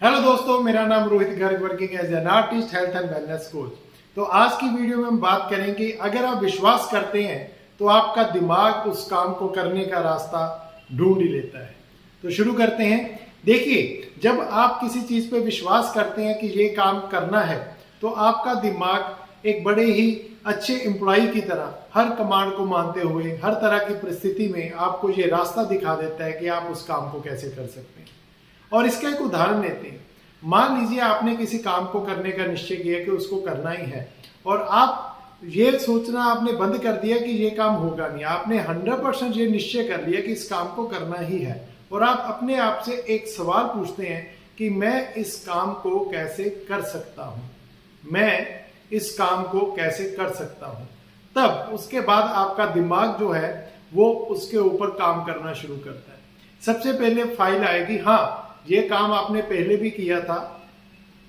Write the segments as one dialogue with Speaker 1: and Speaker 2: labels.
Speaker 1: Hello दोस्तों, मेरा नाम Rohit Garg, working as an artist, health and wellness coach. तो आज की वीडियो में हम बात करेंगे, अगर आप विश्वास करते हैं तो आपका दिमाग उस काम को करने का रास्ता ढूंढ ही लेता है। तो शुरू करते हैं। देखिए, जब आप किसी चीज पे विश्वास करते हैं कि ये काम करना है, तो आपका दिमाग एक बड़े ही अच्छे एम्प्लॉय की तरह हर कमांड को मानते हुए हर तरह की परिस्थिति में आपको ये रास्ता दिखा देता है कि आप उस काम को कैसे कर सकते हैं। और इसका एक उदाहरण लेते हैं। मान लीजिए आपने किसी काम को करने का निश्चय किया कि उसको करना ही है, और आप ये सोचना आपने बंद कर दिया कि ये काम होगा नहीं। आपने 100% ये निश्चय कर लिया कि इस काम को करना ही है, और आप अपने आप से एक सवाल पूछते हैं कि मैं इस काम को कैसे कर सकता हूं, मैं इस काम को कैसे कर सकता हूं। तब उसके बाद आपका दिमाग जो है वो उसके ऊपर काम करना शुरू करता है। सबसे पहले फाइल आएगी, हाँ ये काम आपने पहले भी किया था,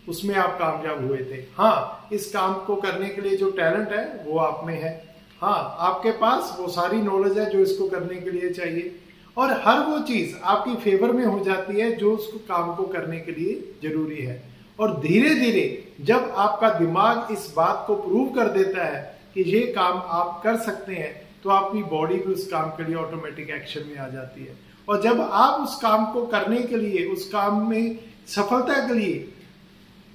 Speaker 1: उसमें आप कामयाब हुए थे। हाँ, इस काम को करने के लिए जो टैलेंट है वो आप में है। हाँ, आपके पास वो सारी नॉलेज है जो इसको करने के लिए चाहिए, और हर वो चीज आपकी फेवर में हो जाती है जो उस काम को करने के लिए जरूरी है। और धीरे धीरे जब आपका दिमाग इस बात को प्रूव कर देता है कि ये काम आप कर सकते हैं, तो आपकी बॉडी भी उस काम के लिए ऑटोमेटिक एक्शन में आ जाती है। और जब आप उस काम को करने के लिए, उस काम में सफलता के लिए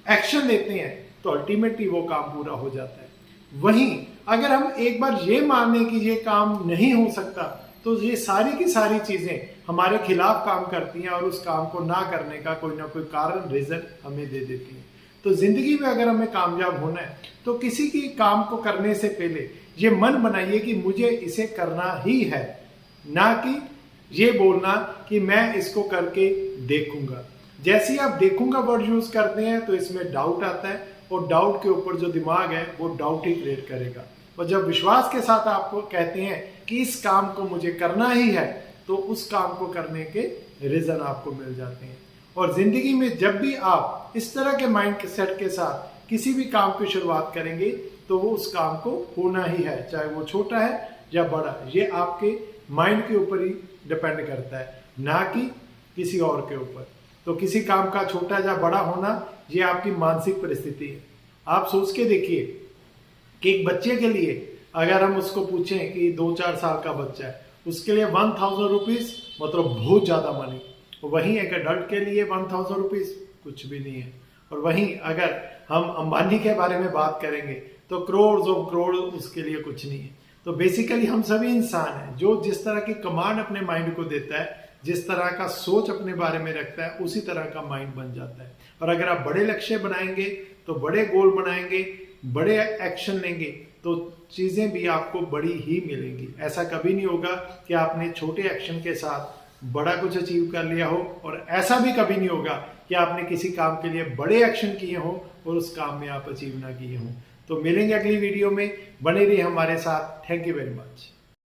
Speaker 1: एक्शन लेते हैं, तो अल्टीमेटली वो काम पूरा हो जाता है। वहीं अगर हम एक बार ये मान लें कि ये काम नहीं हो सकता, तो ये सारी की सारी चीजें हमारे खिलाफ काम करती हैं और उस काम को ना करने का कोई ना कोई कारण, रीजन हमें दे देती हैं। तो जिंदगी में अगर हमें कामयाब होना है, तो किसी की काम को करने से पहले ये मन बनाइए कि मुझे इसे करना ही है, ना कि ये बोलना कि मैं इसको करके देखूंगा। जैसे ही आप देखूंगा वर्ड यूज करते हैं तो इसमें डाउट आता है, और डाउट के ऊपर जो दिमाग है वो डाउट ही क्रिएट करेगा। और जब विश्वास के साथ आपको कहते हैं कि इस काम को मुझे करना ही है, तो उस काम को करने के रीजन आपको मिल जाते हैं। और जिंदगी में जब भी आप इस तरह के माइंड सेट के साथ किसी भी काम की शुरुआत करेंगे, तो वो उस काम को होना ही है, चाहे वो छोटा है या बड़ा। ये आपके माइंड के ऊपर ही डिपेंड करता है, ना कि किसी और के ऊपर। तो किसी काम का छोटा या बड़ा होना, ये आपकी मानसिक परिस्थिति है। आप सोच के देखिए कि एक बच्चे के लिए अगर हम उसको पूछें कि 2-4 साल का बच्चा है, उसके लिए 1000 रुपीज मतलब बहुत ज्यादा मनी। वहीं एक अडल्ट के लिए 1000 रुपीज कुछ भी नहीं है। और वहीं अगर हम अंबानी के बारे में बात करेंगे, तो करोड़ उसके लिए कुछ नहीं है। तो बेसिकली हम सभी इंसान हैं, जो जिस तरह की कमांड अपने माइंड को देता है, जिस तरह का सोच अपने बारे में रखता है, उसी तरह का माइंड बन जाता है। और अगर आप बड़े लक्ष्य बनाएंगे, तो बड़े गोल बनाएंगे, बड़े एक्शन लेंगे, तो चीजें भी आपको बड़ी ही मिलेंगी। ऐसा कभी नहीं होगा कि आपने छोटे एक्शन के साथ बड़ा कुछ अचीव कर लिया हो, और ऐसा भी कभी नहीं होगा कि आपने किसी काम के लिए बड़े एक्शन किए हो और उस काम में आप अचीव ना किए हों। तो मिलेंगे अगली वीडियो में, बने रहिए हमारे साथ। Thank you very much.